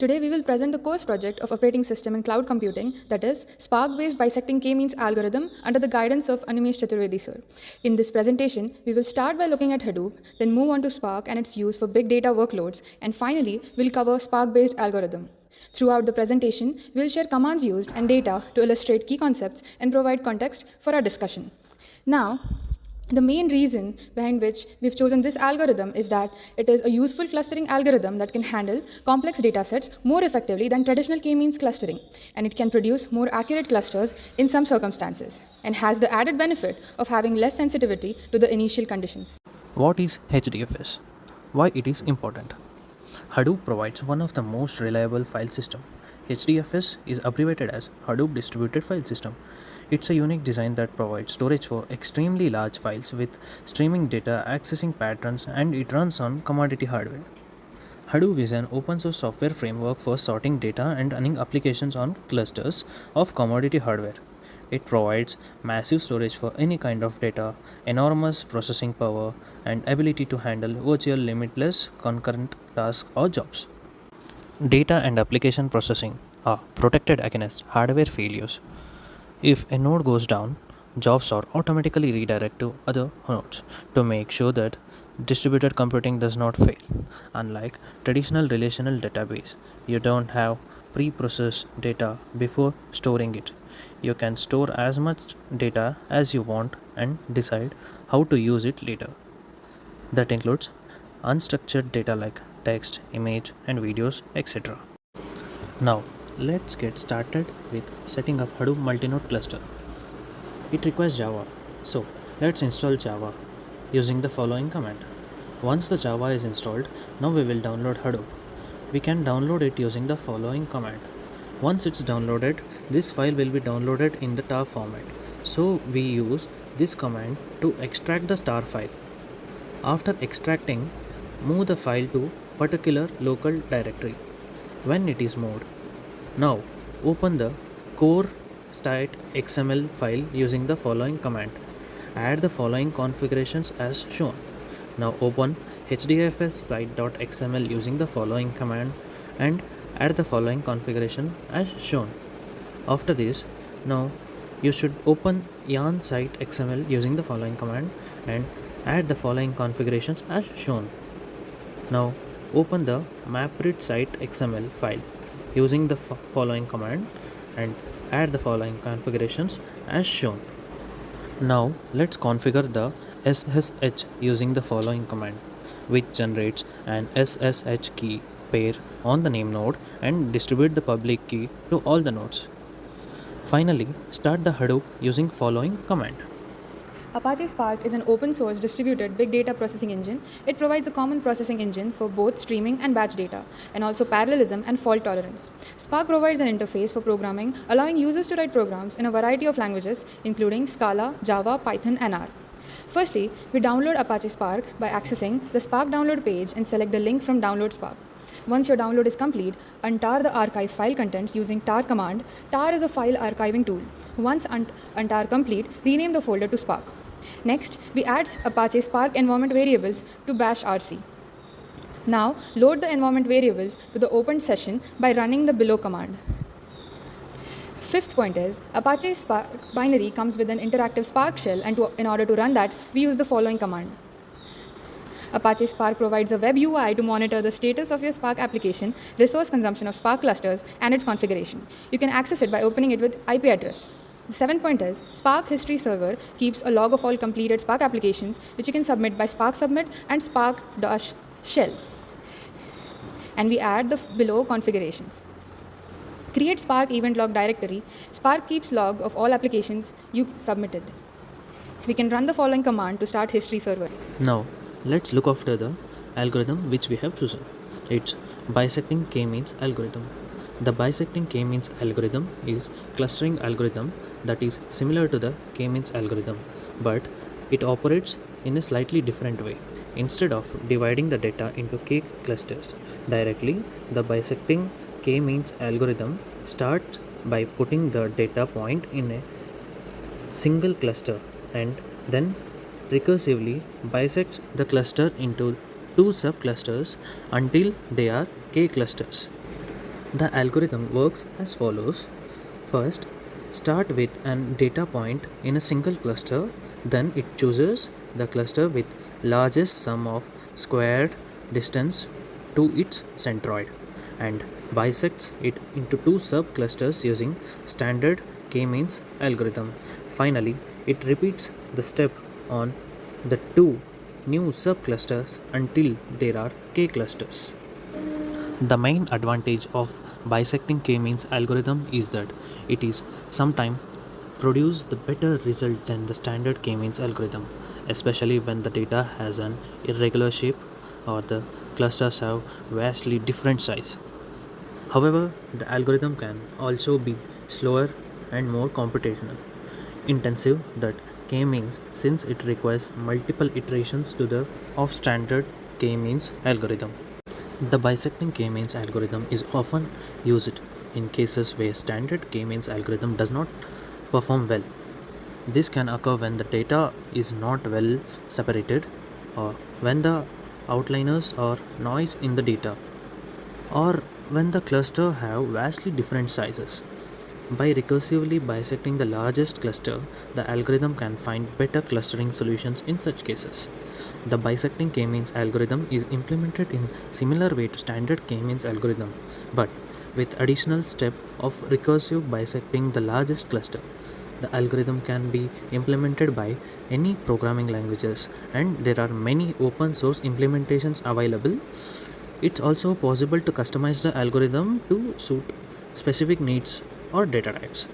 Today we will present the course project of operating system in cloud computing, that is Spark-based bisecting K-means algorithm under the guidance of Animesh Chaturvedi sir. In this presentation, we will start by looking at Hadoop, then move on to Spark and its use for big data workloads, and finally we'll cover Spark-based algorithm. Throughout the presentation, we'll share commands used and data to illustrate key concepts and provide context for our discussion. Now, the main reason behind which we've chosen this algorithm is that it is a useful clustering algorithm that can handle complex datasets more effectively than traditional K-means clustering, and it can produce more accurate clusters in some circumstances, and has the added benefit of having less sensitivity to the initial conditions. What is HDFS? Why it is important? Hadoop provides one of the most reliable file system. HDFS is abbreviated as Hadoop Distributed File System. It's a unique design that provides storage for extremely large files with streaming data, accessing patterns, and it runs on commodity hardware. Hadoop is an open source software framework for sorting data and running applications on clusters of commodity hardware. It provides massive storage for any kind of data, enormous processing power, and ability to handle virtual limitless concurrent tasks or jobs. Data and application processing are protected against hardware failures. If a node goes down, jobs are automatically redirected to other nodes to make sure that distributed computing does not fail. Unlike traditional relational database, you don't have pre-processed data before storing it. You can store as much data as you want and decide how to use it later. That includes unstructured data like text, image, and videos, etc. Now, let's get started with setting up Hadoop multi-node cluster. It requires Java, so let's install Java using the following command. Once the Java is installed, now we will download Hadoop. We can download it using the following command. Once it's downloaded, this file will be downloaded in the tar format. So we use this command to extract the star file. After extracting, move the file to particular local directory. When it is moved, now open the core.stat.xml file using the following command. Add the following configurations as shown. Now open hdfs site.xml using the following command and add the following configuration as shown. After this, now you should open yarn site.xml using the following command and add the following configurations as shown. Now open the mapred site.xml file using the following command and add the following configurations as shown. Now let's configure the SSH using the following command, which generates an SSH key pair on the name node and distribute the public key to all the nodes. Finally, start the Hadoop using following command. Apache Spark is an open source distributed big data processing engine. It provides a common processing engine for both streaming and batch data, and also parallelism and fault tolerance. Spark provides an interface for programming, allowing users to write programs in a variety of languages, including Scala, Java, Python, and R. Firstly, we download Apache Spark by accessing the Spark download page and select the link from Download Spark. Once your download is complete, untar the archive file contents using tar command. Tar is a file archiving tool. Once untar complete, rename the folder to Spark. Next, we add Apache Spark environment variables to bash rc. Now, load the environment variables to the opened session by running the below command. Fifth point is, Apache Spark binary comes with an interactive Spark shell, and in order to run that, we use the following command. Apache Spark provides a web UI to monitor the status of your Spark application, resource consumption of Spark clusters, and its configuration. You can access it by opening it with IP address. The seventh point is, Spark History Server keeps a log of all completed Spark applications, which you can submit by Spark Submit and Spark-shell. And we add the below configurations. Create Spark event log directory. Spark keeps log of all applications you submitted. We can run the following command to start History Server. Now, let's look after the algorithm which we have chosen. It's Bisecting K-Means Algorithm. The Bisecting K-Means Algorithm is clustering algorithm that is similar to the K-Means algorithm, but it operates in a slightly different way. Instead of dividing the data into K clusters directly, the Bisecting K-Means algorithm starts by putting the data point in a single cluster and then recursively bisects the cluster into two subclusters until they are K clusters. The algorithm works as follows. First, start with an data point in a single cluster, then it chooses the cluster with largest sum of squared distance to its centroid and bisects it into two subclusters using standard K-means algorithm. Finally, it repeats the step on the two new subclusters until there are K clusters. The main advantage of bisecting K-means algorithm is that it is sometimes produce the better result than the standard K-means algorithm, especially when the data has an irregular shape or the clusters have vastly different size. However, the algorithm can also be slower and more computational intensive that K-means since it requires multiple iterations to the of standard K-means algorithm. The bisecting K-means algorithm is often used in cases where standard K-means algorithm does not perform well. This can occur when the data is not well separated or when the outliers or noise in the data or when the cluster have vastly different sizes. By recursively bisecting the largest cluster, the algorithm can find better clustering solutions in such cases. The bisecting K-means algorithm is implemented in similar way to standard K-means algorithm, but with additional step of recursive bisecting the largest cluster. The algorithm can be implemented by any programming languages and there are many open source implementations available. It's also possible to customize the algorithm to suit specific needs or data types.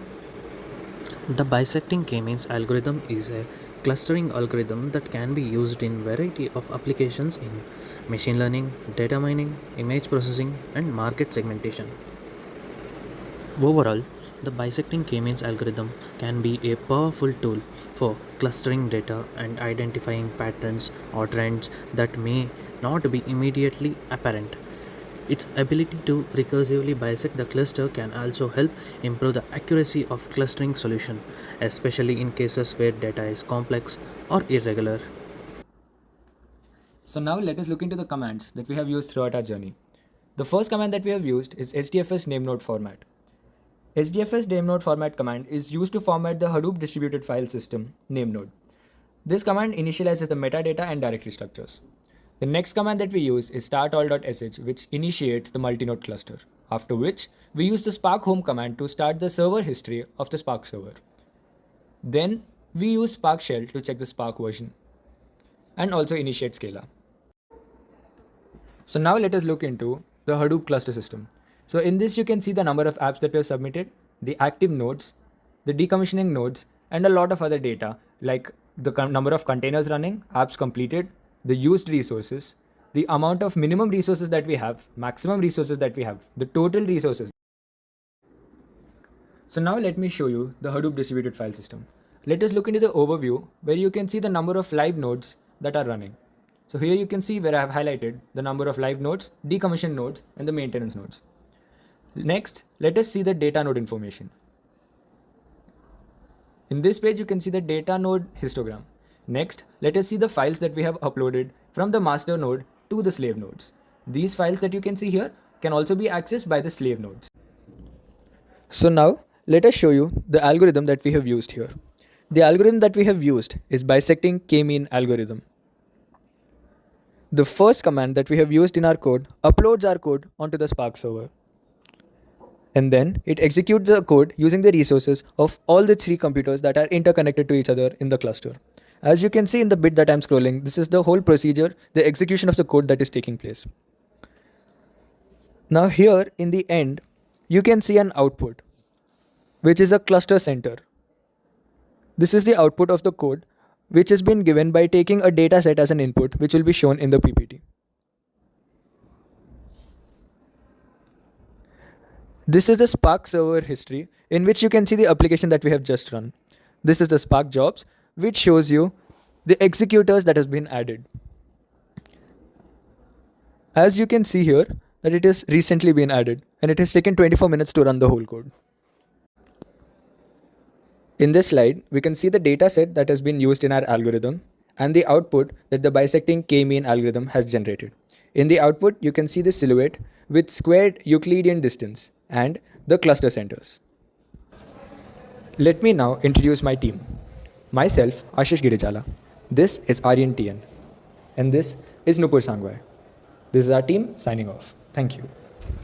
The bisecting K-means algorithm is a clustering algorithm that can be used in variety of applications in machine learning, data mining, image processing, and market segmentation. Overall, the bisecting K-means algorithm can be a powerful tool for clustering data and identifying patterns or trends that may not be immediately apparent. Its ability to recursively bisect the cluster can also help improve the accuracy of clustering solution, especially in cases where data is complex or irregular. So now let us look into the commands that we have used throughout our journey. The first command that we have used is HDFS name node format. HDFS name node format command is used to format the Hadoop distributed file system name node. This command initializes the metadata and directory structures. The next command that we use is startall.sh, which initiates the multi-node cluster, after which we use the spark home command to start the server history of the Spark server. Then we use Spark shell to check the Spark version and also initiate Scala. So now let us look into the Hadoop cluster system. So in this you can see the number of apps that we have submitted, the active nodes, the decommissioning nodes, and a lot of other data like the number of containers running, apps completed, the used resources, the amount of minimum resources that we have, maximum resources that we have, the total resources. So now let me show you the Hadoop distributed file system. Let us look into the overview where you can see the number of live nodes that are running. So here you can see where I have highlighted the number of live nodes, decommissioned nodes, and the maintenance nodes. Next, let us see the data node information. In this page, you can see the data node histogram. Next, let us see the files that we have uploaded from the master node to the slave nodes. These files that you can see here can also be accessed by the slave nodes. So now, let us show you the algorithm that we have used here. The algorithm that we have used is bisecting K-mean algorithm. The first command that we have used in our code uploads our code onto the Spark server. And then it executes the code using the resources of all the three computers that are interconnected to each other in the cluster. As you can see in the bit that I'm scrolling, this is the whole procedure, the execution of the code that is taking place. Now here in the end, you can see an output, which is a cluster center. This is the output of the code, which has been given by taking a data set as an input, which will be shown in the PPT. This is the Spark server history in which you can see the application that we have just run. This is the Spark jobs, which shows you the executors that has been added. As you can see here, that it has recently been added and it has taken 24 minutes to run the whole code. In this slide, we can see the data set that has been used in our algorithm and the output that the bisecting K-mean algorithm has generated. In the output, you can see the silhouette with squared Euclidean distance and the cluster centers. Let me now introduce my team. Myself, Ashish Girijala. This is Aryan TN. And this is Nupur Sangwai. This is our team signing off. Thank you.